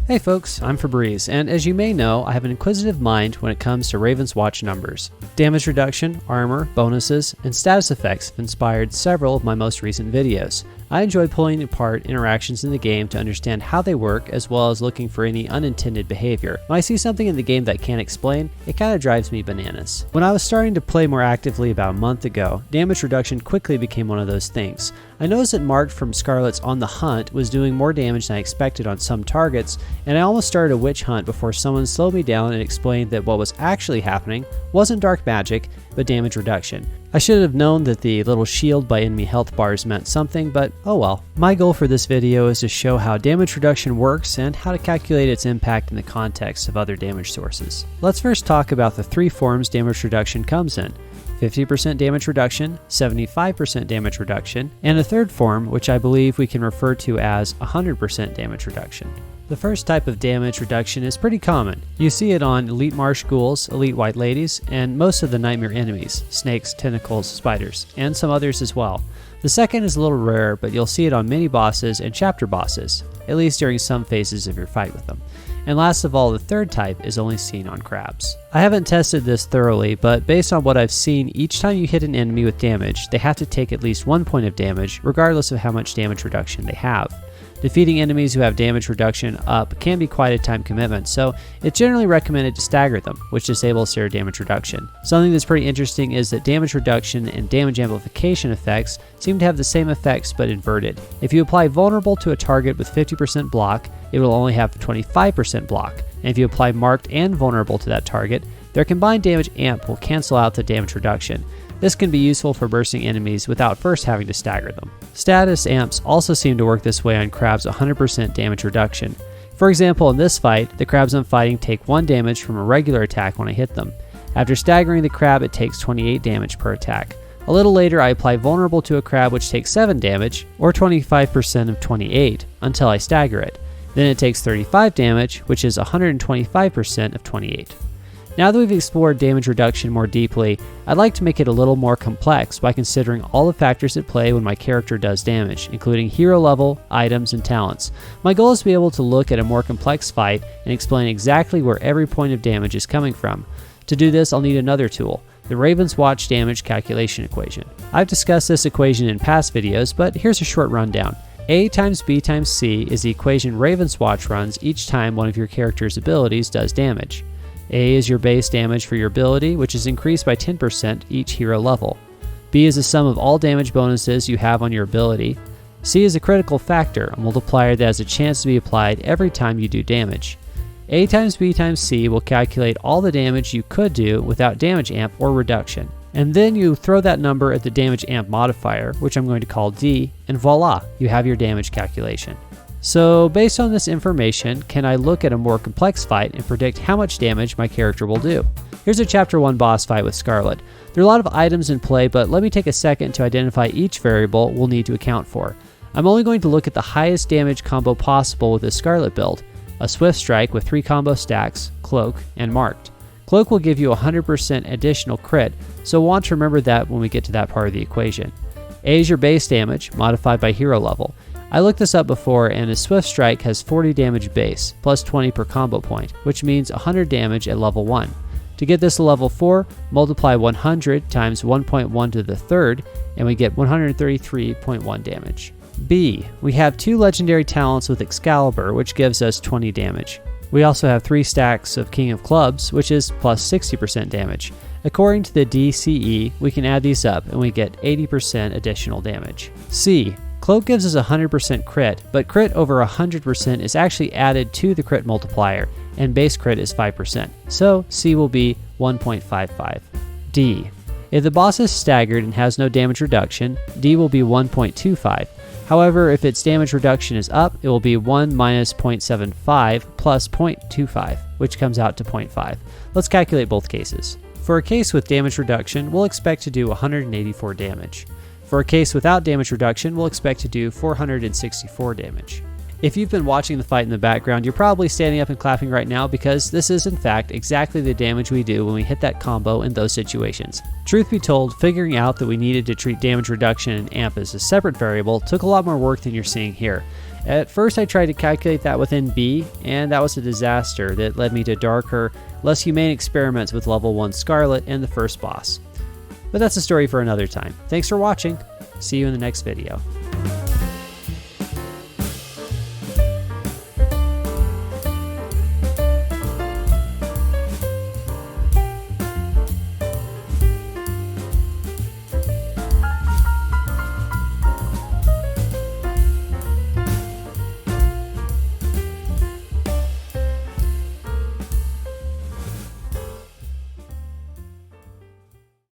Hey folks, I'm Febreze, and as you may know, I have an inquisitive mind when it comes to Ravenswatch numbers. Damage reduction, armor, bonuses, and status effects have inspired several of my most recent videos. I enjoy pulling apart interactions in the game to understand how they work, as well as looking for any unintended behavior. When I see something in the game that I can't explain, it kinda drives me bananas. When I was starting to play more actively about a month ago, damage reduction quickly became one of those things. I noticed that Mark from Scarlet's On the Hunt was doing more damage than I expected on some targets, and I almost started a witch hunt before someone slowed me down and explained that what was actually happening wasn't dark magic, but damage reduction. I should have known that the little shield by enemy health bars meant something, but oh well. My goal for this video is to show how damage reduction works and how to calculate its impact in the context of other damage sources. Let's first talk about the three forms damage reduction comes in: 50% damage reduction, 75% damage reduction, and a third form, which I believe we can refer to as 100% damage reduction. The first type of damage reduction is pretty common. You see it on elite marsh ghouls, elite white ladies, and most of the nightmare enemies, snakes, tentacles, spiders, and some others as well. The second is a little rare, but you'll see it on mini bosses and chapter bosses, at least during some phases of your fight with them. And last of all, the third type is only seen on crabs. I haven't tested this thoroughly, but based on what I've seen, each time you hit an enemy with damage, they have to take at least 1 point of damage, regardless of how much damage reduction they have. Defeating enemies who have damage reduction up can be quite a time commitment, so it's generally recommended to stagger them, which disables their damage reduction. Something that's pretty interesting is that damage reduction and damage amplification effects seem to have the same effects but inverted. If you apply vulnerable to a target with 50% block, it will only have 25% block, and if you apply marked and vulnerable to that target, their combined damage amp will cancel out the damage reduction. This can be useful for bursting enemies without first having to stagger them. Status amps also seem to work this way on crabs 100% damage reduction. For example, in this fight, the crabs I'm fighting take 1 damage from a regular attack when I hit them. After staggering the crab, it takes 28 damage per attack. A little later, I apply vulnerable to a crab which takes 7 damage, or 25% of 28, until I stagger it. Then it takes 35 damage, which is 125% of 28. Now that we've explored damage reduction more deeply, I'd like to make it a little more complex by considering all the factors at play when my character does damage, including hero level, items, and talents. My goal is to be able to look at a more complex fight and explain exactly where every point of damage is coming from. To do this, I'll need another tool, the Ravenswatch damage calculation equation. I've discussed this equation in past videos, but here's a short rundown. A times B times C is the equation Ravenswatch runs each time one of your character's abilities does damage. A is your base damage for your ability, which is increased by 10% each hero level. B is the sum of all damage bonuses you have on your ability. C is a critical factor, a multiplier that has a chance to be applied every time you do damage. A times B times C will calculate all the damage you could do without damage amp or reduction. And then you throw that number at the damage amp modifier, which I'm going to call D, and voila, you have your damage calculation. So based on this information, can I look at a more complex fight and predict how much damage my character will do? Here's a chapter 1 boss fight with Scarlet. There are a lot of items in play, but let me take a second to identify each variable we'll need to account for. I'm only going to look at the highest damage combo possible with this Scarlet build: a Swift Strike with 3 combo stacks, Cloak, and Marked. Cloak will give you 100% additional crit, so want to remember that when we get to that part of the equation. A is your base damage, modified by hero level. I looked this up before, and a Swift Strike has 40 damage base, plus 20 per combo point, which means 100 damage at level 1. To get this to level 4, multiply 100 times 1.1 to the third, and we get 133.1 damage. B. We have 2 legendary talents with Excalibur, which gives us 20 damage. We also have 3 stacks of King of Clubs, which is plus 60% damage. According to the DCE, we can add these up, and we get 80% additional damage. C. Cloak gives us 100% crit, but crit over 100% is actually added to the crit multiplier, and base crit is 5%, so C will be 1.55. D. If the boss is staggered and has no damage reduction, D will be 1.25. However, if its damage reduction is up, it will be 1 minus 0.75 plus 0.25, which comes out to 0.5. Let's calculate both cases. For a case with damage reduction, we'll expect to do 184 damage. For a case without damage reduction, we'll expect to do 464 damage. If you've been watching the fight in the background, you're probably standing up and clapping right now because this is in fact exactly the damage we do when we hit that combo in those situations. Truth be told, figuring out that we needed to treat damage reduction and amp as a separate variable took a lot more work than you're seeing here. At first I tried to calculate that within B, and that was a disaster that led me to darker, less humane experiments with level 1 Scarlet and the first boss. But that's a story for another time. Thanks for watching. See you in the next video.